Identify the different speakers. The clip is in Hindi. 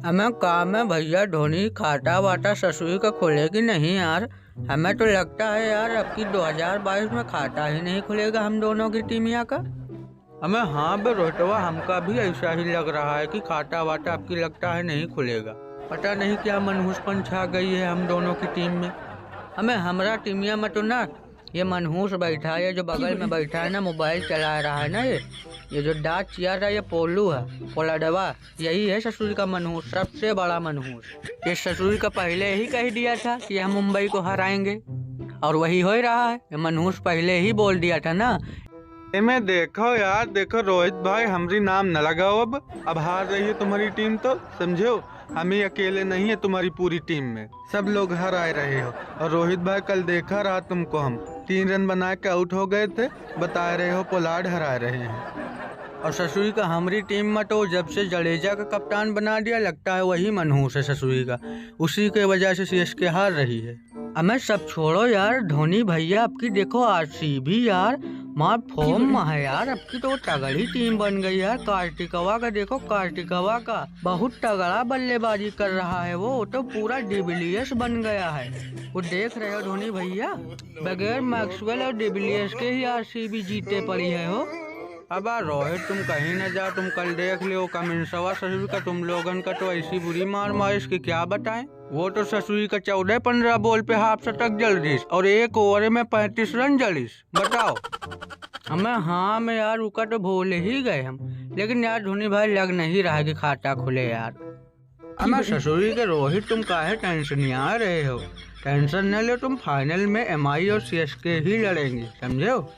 Speaker 1: हमें काम है भैया, धोनी खाता वाटा ससुई का खुलेगी नहीं यार। हमें तो लगता है यार अब की 2022 में खाता ही नहीं खुलेगा हम दोनों की टीमिया का। हमें हाँ बे रोहितवा, हमका भी ऐसा ही लग रहा है कि खाता वाटा आपकी लगता है नहीं खुलेगा। पता नहीं क्या मनहूसपन छा गई है हम दोनों की टीम में। हमें हमारा टीमिया में तो ना ये मनहूस बैठा है, ये जो बगल में बैठा है ना, मोबाइल चला रहा है ना, ये जो डाक चिया था, ये पोलू है, पोलाडवा, यही है ससुर का मनहूस, सबसे बड़ा मनहूस। ये ससुर का पहले ही कह दिया था कि हम मुंबई को हराएंगे और वही हो रहा है। ये मनहूस पहले ही बोल दिया था ना।
Speaker 2: में देखो यार, देखो रोहित भाई, हमारी नाम न लगाओ। अब हार रही है तुम्हारी टीम तो समझो हम ही अकेले नहीं है, तुम्हारी पूरी टीम में सब लोग हरा रहे हो। और रोहित भाई कल देखा रहा तुमको, हम 3 रन बना के आउट हो गए थे, बता रहे हो पोलार्ड हरा रहे हैं।
Speaker 1: और ससुरी का हमारी टीम में तो जब से जडेजा का कप्तान बना दिया, लगता है वही मनहूस है ससुरी का, उसी के वजह से सीएसके हार रही है। हमें सब छोड़ो यार, धोनी भैया आपकी देखो आरसीबी यार मार फॉर्म में है यार, अब की तो तगड़ी टीम बन गई यार। कार्तिकवा का देखो, कार्तिकवा का बहुत तगड़ा बल्लेबाजी कर रहा है, वो तो पूरा डिविलियर्स बन गया है। वो देख रहे हो धोनी भैया, बगैर मैक्सवेल और डिविलियर्स के ही आरसीबी जीते पड़ी है हो। अब रोहित तुम कहीं न जाओ, तुम कल देख लो कमिंसवा ससुर का, तुम लोगन का तो ऐसी बुरी मार मारिश की क्या बताएं। वो तो ससुरी का 14-15 बॉल पे हाफ शतक जल रही और 1 ओवर में 35 रन जलिस, बताओ। हमें हाँ में यार रुका तो भूल ही गए हम, लेकिन यार धोनी भाई लग नहीं रहा कि खाता खुले यार। हमें ससुरी के रोहित तुम काहे टेंशन आ रहे हो, टेंशन न लो, तुम फाइनल में एमआई और सीएसके ही लड़ेंगे, समझे हो।